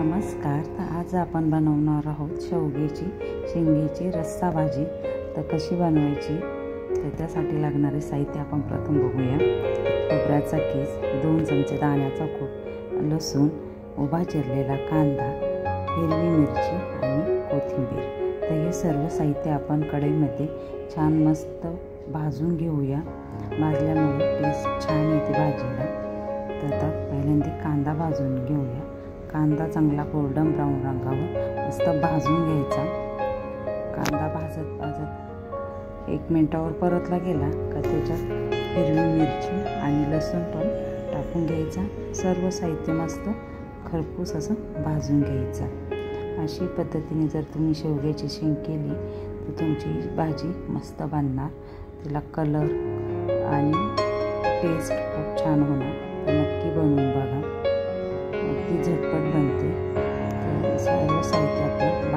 नमस्कार. तर आज आपण बनवणार आहोत शेंगेची रस्सा भाजी. तर कशी बनवायची तर त्यासाठी लागणारे साहित्य आपण प्रथम बघूया. खोबऱ्याचा कीस, 2 चमचे दाण्याचा कूट, लसूण, उभा चिरलेला कांदा, हिरवी मिरची आणि कोथिंबीर. तर हे सर्व साहित्य आपण कढईमध्ये छान मस्त भाजून घेऊया. भाजल्यामुळे टेस्ट छान येते भाजीला. तर आता पहिल्यांदा कांदा भाजून घेऊया. कांदा चांगला गोल्डन ब्राऊन रंगावर मस्त भाजून घ्यायचा. कांदा भाजत 1 मिनिटावर परतला गेला का त्याच्यात हिरवी मिरची आणि लसूण पण टाकून घ्यायचा. सर्व साहित्य मस्त खरपूस असं भाजून घ्यायचं. अशी पद्धतीने जर तुम्ही शेवग्याची शेंग केली तर तुमची भाजी मस्त बनणार. तिला कलर आणि टेस्ट खूप छान होणार. तर नक्की बनवून बघा. अगदी झटपट बनते. तर सर्व साहित्य आपलं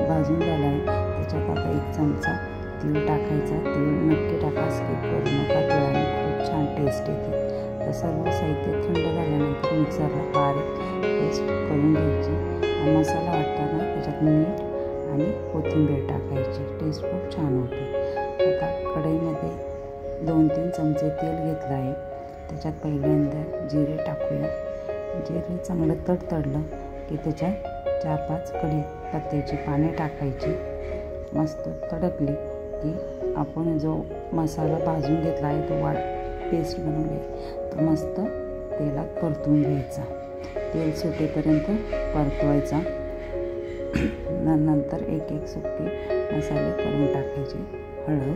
भाजून झालं आहे. त्याच्यात आता 1 चमचा तीळ टाकायचा. तीळ नक्की टाका, स्किप करू नका. तिळाने खूप छान टेस्ट येते. तर सर्व साहित्य थंड झाल्यानंतर मिक्सरला बारीक पेस्ट करून घ्यायची. मसाला वाटताना त्याच्यात मीठ आणि कोथिंबीर टाकायची. टेस्ट खूप छान होते. आता कढईमध्ये 2-3 चमचे तेल घेतलं आहे. त्याच्यात पहिल्यांदा जिरे टाकूया. जिरे चांगलं तडतडलं की त्याच्यात 4-5 कढीपत्त्याची पाने टाकायची. मस्त तडकली की आपण जो मसाला भाजून घेतला आहे तो पेस्ट बनवली तो मस्त तेलात परतून घ्यायचा. तेल सुटेपर्यंत परतवायचा. नंतर एक सुके मसाले करून टाकायचे. हळद,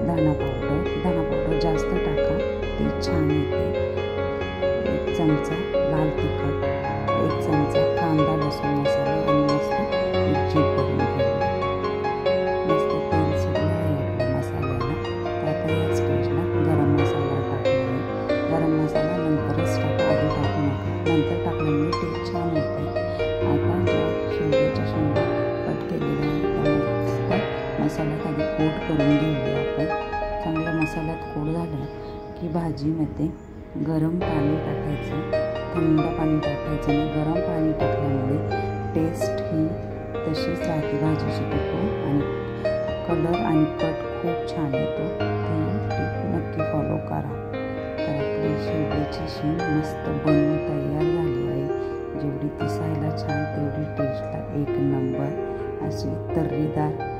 धना पावडर जास्त टाका, ती छान येते. 1 चमचा लाल तिखट, 1 चमचा कांदा लसूण मसाला आणि मस्त मिरची करून घ्यावी. मस्त तेल सुटलं आहे आपल्या मसाल्याला. तर आता या स्टेजला गरम मसाला टाकला आहे. गरम मसाला नंतरच टाका, आधी टाकू नका. नंतर टाकल्यामुळे टेस्ट छान होते. आता ज्या शेवग्याच्या शेंगा कट केलेल्या आहे त्या मसाल्यात आधी कोट करून घेऊया आपण. चांगल्या मसाल्यात कोट झालं की भाजीमध्ये गरम पाणी टाकायचं. थंड पाणी टाकायचं नाही. गरम पाणी टाकल्यामुळे टेस्ट ही तशीच राहते भाजीची टिकून आणि कलर आणि कट खूप छान येतो. ती टिप नक्की फॉलो करा. तर आपली शेवग्याची शेंग मस्त बनवून तयार झाली आहे. जेवढी दिसायला छान तेवढी टेस्टला 1 नंबर. अशी तर्रीदार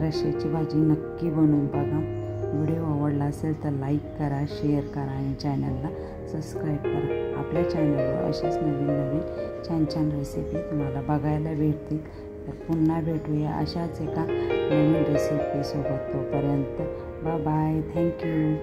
रश्श्याची भाजी नक्की बनवून बघा. व्हिडिओ आवडला असेल तर लाईक करा, शेअर करा आणि चॅनलला सबस्क्राईब करा. आपल्या चॅनलवर अशाच नवीन छान रेसिपी तुम्हाला बघायला भेटतील. तर पुन्हा भेटूया अशाच एका नवीन रेसिपीसोबत. तोपर्यंत बाय. थँक्यू.